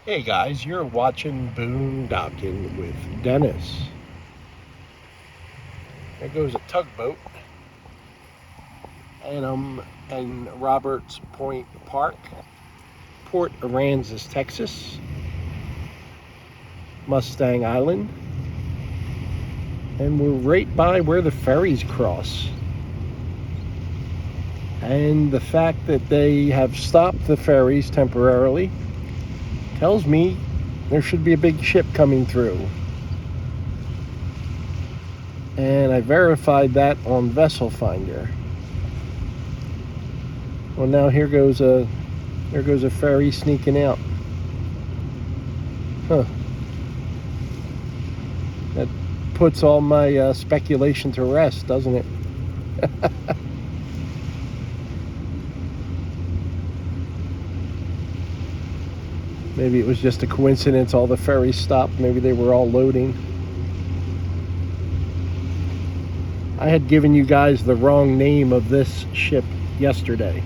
Hey guys, you're watching Boondocking with Dennis. There goes a tugboat, and I'm in Roberts Point Park, Port Aransas, Texas, Mustang Island, and we're right by where the ferries cross. And the fact that they have stopped the ferries temporarily tells me there should be a big ship coming through. And I verified that on Vessel Finder. Well, now there goes a ferry sneaking out. Huh. That puts all my speculation to rest, doesn't it? Maybe it was just a coincidence, all the ferries stopped. Maybe they were all loading. I had given you guys the wrong name of this ship yesterday.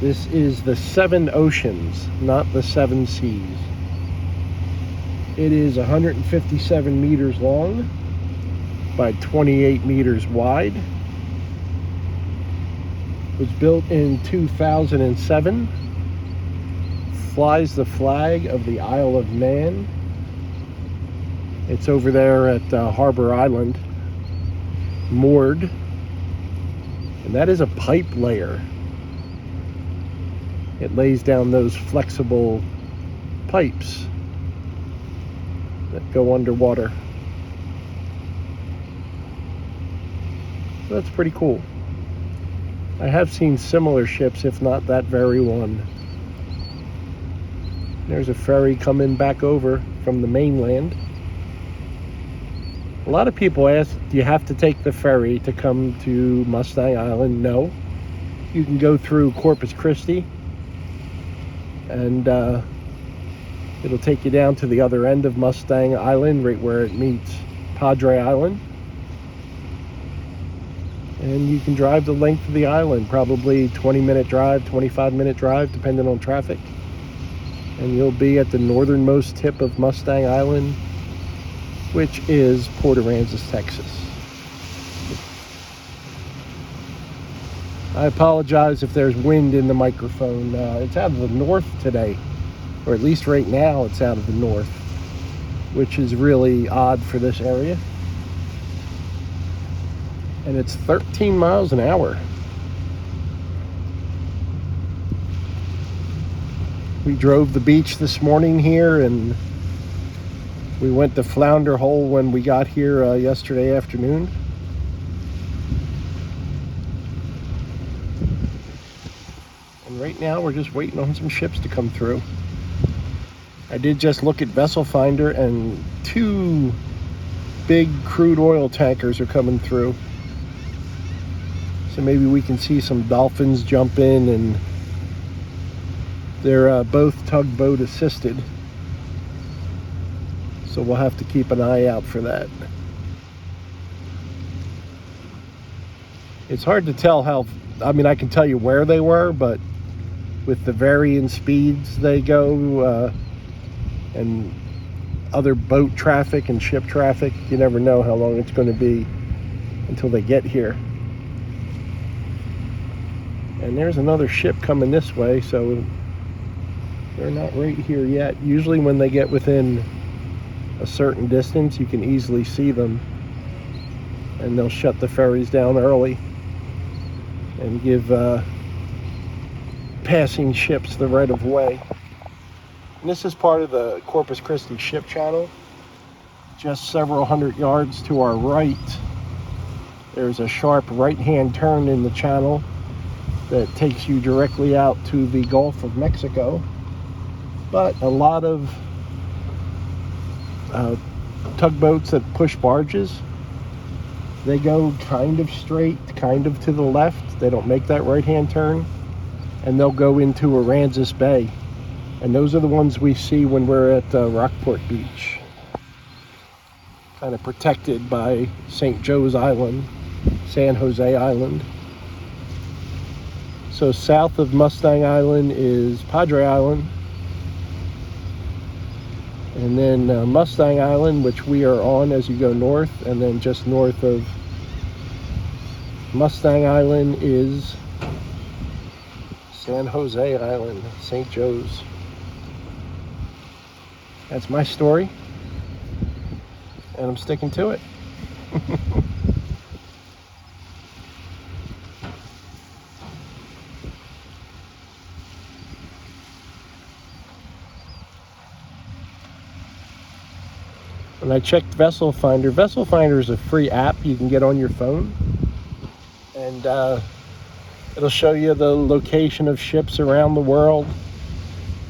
This is the Seven Oceans, not the Seven Seas. It is 157 meters long by 28 meters wide. Was built in 2007, flies the flag of the Isle of Man. It's over there at Harbor Island, moored, and that is a pipe layer. It lays down those flexible pipes that go underwater. So that's pretty cool. I have seen similar ships, if not that very one. There's a ferry coming back over from the mainland. A lot of people ask, do you have to take the ferry to come to Mustang Island? No. You can go through Corpus Christi, and it'll take you down to the other end of Mustang Island, right where it meets Padre Island. And you can drive the length of the island, probably 20-minute drive, 25-minute drive, depending on traffic. And you'll be at the northernmost tip of Mustang Island, which is Port Aransas, Texas. I apologize if there's wind in the microphone. It's out of the north today, or at least right now it's out of the north, which is really odd for this area. And it's 13 miles an hour. We drove the beach this morning here, and we went to Flounder Hole when we got here yesterday afternoon. And right now we're just waiting on some ships to come through. I did just look at Vessel Finder, and 2 big crude oil tankers are coming through. So maybe we can see some dolphins jump in, and they're both tugboat assisted. So we'll have to keep an eye out for that. It's hard to tell how, I mean, I can tell you where they were, but with the varying speeds they go, and other boat traffic and ship traffic, you never know how long it's going to be until they get here. And there's another ship coming this way, so they're not right here yet. Usually when they get within a certain distance, you can easily see them, and they'll shut the ferries down early and give passing ships the right of way. And this is part of the Corpus Christi ship channel. Just several hundred yards to our right, there's a sharp right-hand turn in the channel that takes you directly out to the Gulf of Mexico. But a lot of tugboats that push barges, they go kind of straight, kind of to the left. They don't make that right-hand turn, and they'll go into Aransas Bay. And those are the ones we see when we're at Rockport Beach, kind of protected by St. Joe's Island, San Jose Island. So south of Mustang Island is Padre Island. And then Mustang Island, which we are on as you go north, and then just north of Mustang Island is San Jose Island, St. Joe's. That's my story, and I'm sticking to it. When I checked Vessel Finder is a free app you can get on your phone, and it'll show you the location of ships around the world,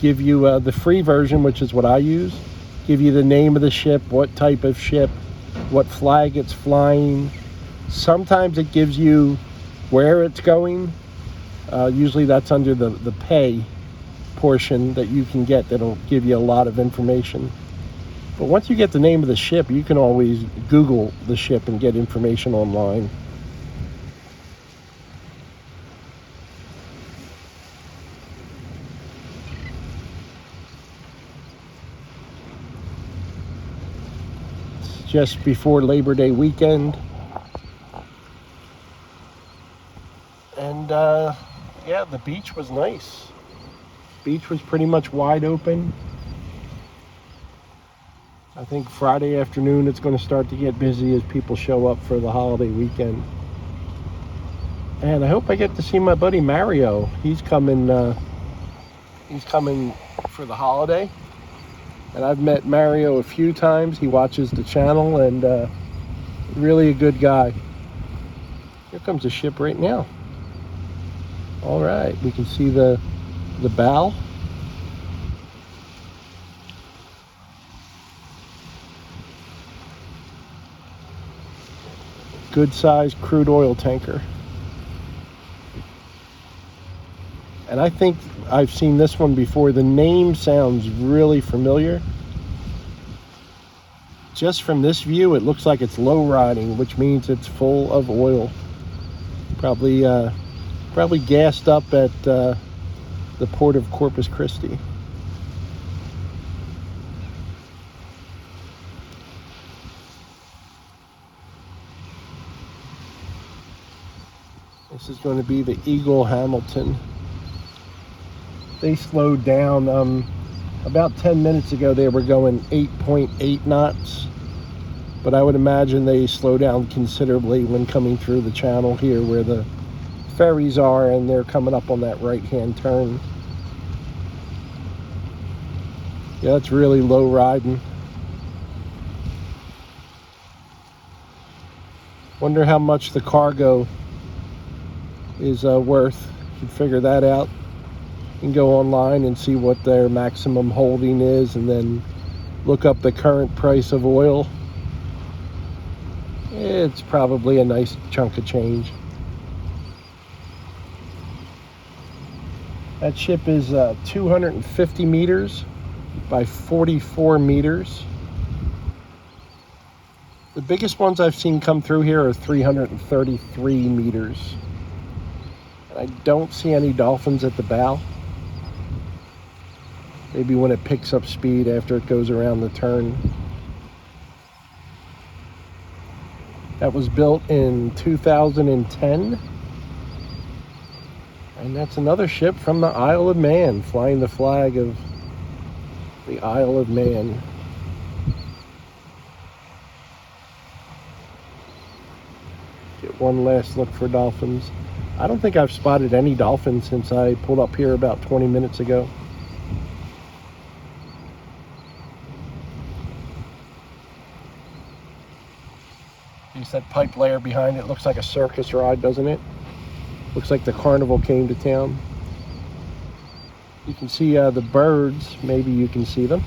give you the free version, which is what I use, give you the name of the ship, what type of ship, what flag it's flying. Sometimes it gives you where it's going. Usually that's under the pay portion that you can get, that'll give you a lot of information. But once you get the name of the ship, you can always Google the ship and get information online. It's just before Labor Day weekend. And yeah, the beach was nice. Beach was pretty much wide open. I think Friday afternoon it's going to start to get busy as people show up for the holiday weekend. And I hope I get to see my buddy Mario. He's coming for the holiday. And I've met Mario a few times. He watches the channel, and really a good guy. Here comes a ship right now. All right, we can see the bow. Good sized crude oil tanker. And I think I've seen this one before. The name sounds really familiar. Just from this view, it looks like it's low riding, which means it's full of oil. Probably gassed up at the port of Corpus Christi. This is going to be the Eagle Hamilton. They slowed down. About 10 minutes ago, they were going 8.8 knots. But I would imagine they slow down considerably when coming through the channel here where the ferries are, and they're coming up on that right-hand turn. Yeah, it's really low riding. Wonder how much the cargo is worth. You can figure that out. You can go online and see what their maximum holding is, and then look up the current price of oil. It's probably a nice chunk of change. That ship is 250 meters by 44 meters. The biggest ones I've seen come through here are 333 meters. I don't see any dolphins at the bow. Maybe when it picks up speed after it goes around the turn. That was built in 2010. And that's another ship from the Isle of Man, flying the flag of the Isle of Man. Get one last look for dolphins. I don't think I've spotted any dolphins since I pulled up here about 20 minutes ago. There's that pipe layer behind it. Looks like a circus ride, doesn't it? Looks like the carnival came to town. You can see the birds. Maybe you can see them.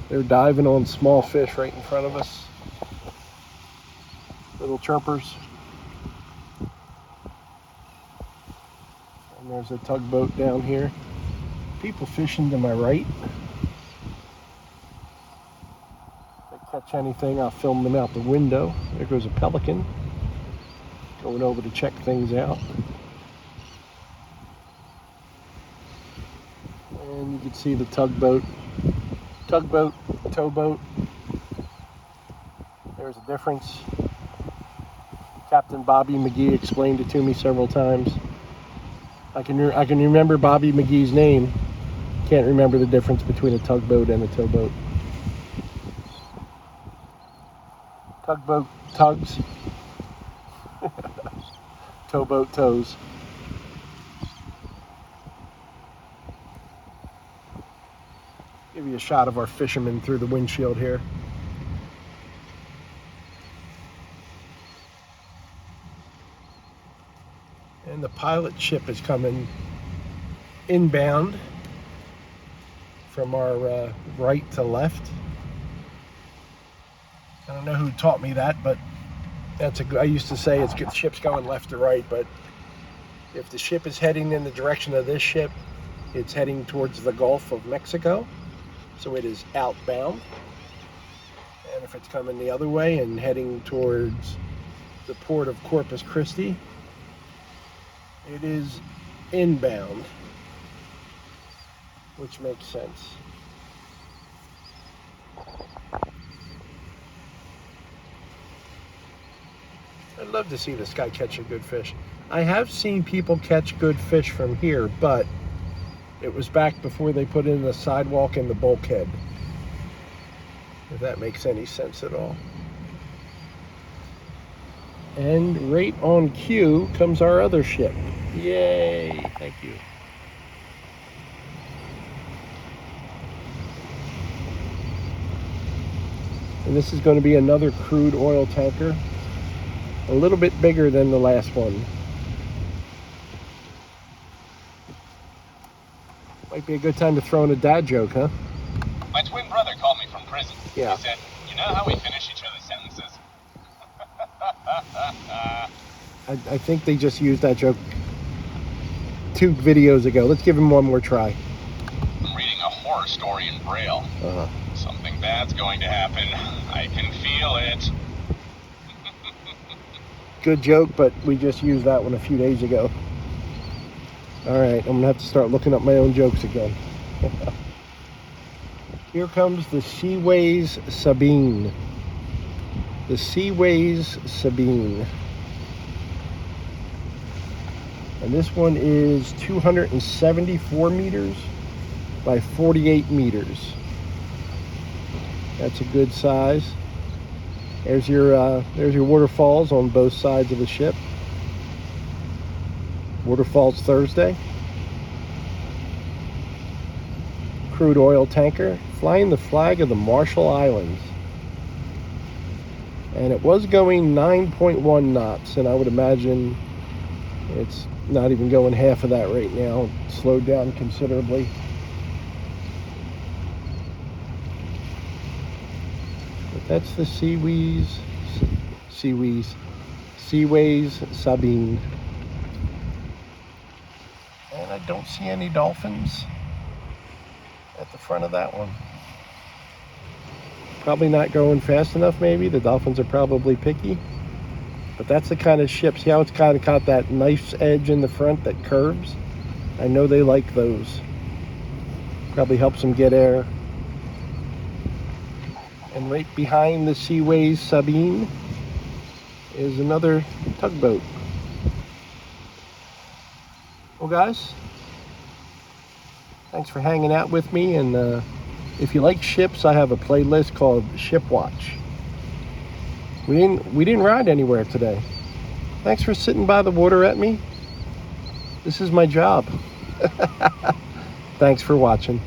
They're diving on small fish right in front of us. Little chirpers. And there's a tugboat down here. People fishing to my right. If I catch anything, I'll film them out the window. There goes a pelican. Going over to check things out. And you can see the tugboat, towboat. There's a difference. Captain Bobby McGee explained it to me several times. I can remember Bobby McGee's name. Can't remember the difference between a tugboat and a towboat. Tugboat tugs. Towboat tows. Give you a shot of our fishermen through the windshield here. And the pilot ship is coming inbound from our right to left. I don't know who taught me that, but I used to say it's good, ship's going left to right, but if the ship is heading in the direction of this ship, it's heading towards the Gulf of Mexico, so it is outbound. And if it's coming the other way and heading towards the port of Corpus Christi, it is inbound, which makes sense. I'd love to see this guy catch a good fish. I have seen people catch good fish from here, but it was back before they put in the sidewalk and the bulkhead. If that makes any sense at all. And right on cue comes our other ship. Yay! Thank you. And this is going to be another crude oil tanker. A little bit bigger than the last one. Might be a good time to throw in a dad joke, huh? My twin brother called me from prison. Yeah. He said, "You know how we finish each other's sentences?" I think they just used that joke 2 videos ago. Let's give him one more try. I'm reading a horror story in Braille. Something bad's going to happen. I can feel it. Good joke, but we just used that one a few days ago. Alright, I'm going to have to start looking up my own jokes again. Here comes the Seaways Sabine. The Seaways Sabine. And this one is 274 meters by 48 meters. That's a good size. There's your waterfalls on both sides of the ship. Waterfalls Thursday. Crude oil tanker flying the flag of the Marshall Islands. And it was going 9.1 knots, and I would imagine it's not even going half of that right now. It slowed down considerably. But that's the Seaways Sabine. And I don't see any dolphins at the front of that one. Probably not going fast enough, maybe. The dolphins are probably picky. But that's the kind of ship. See how it's kind of got that knife's edge in the front that curves? I know they like those. Probably helps them get air. And right behind the Seaways Sabine is another tugboat. Well, guys, thanks for hanging out with me. And if you like ships, I have a playlist called Ship Watch. We didn't ride anywhere today. Thanks for sitting by the water at me. This is my job. Thanks for watching.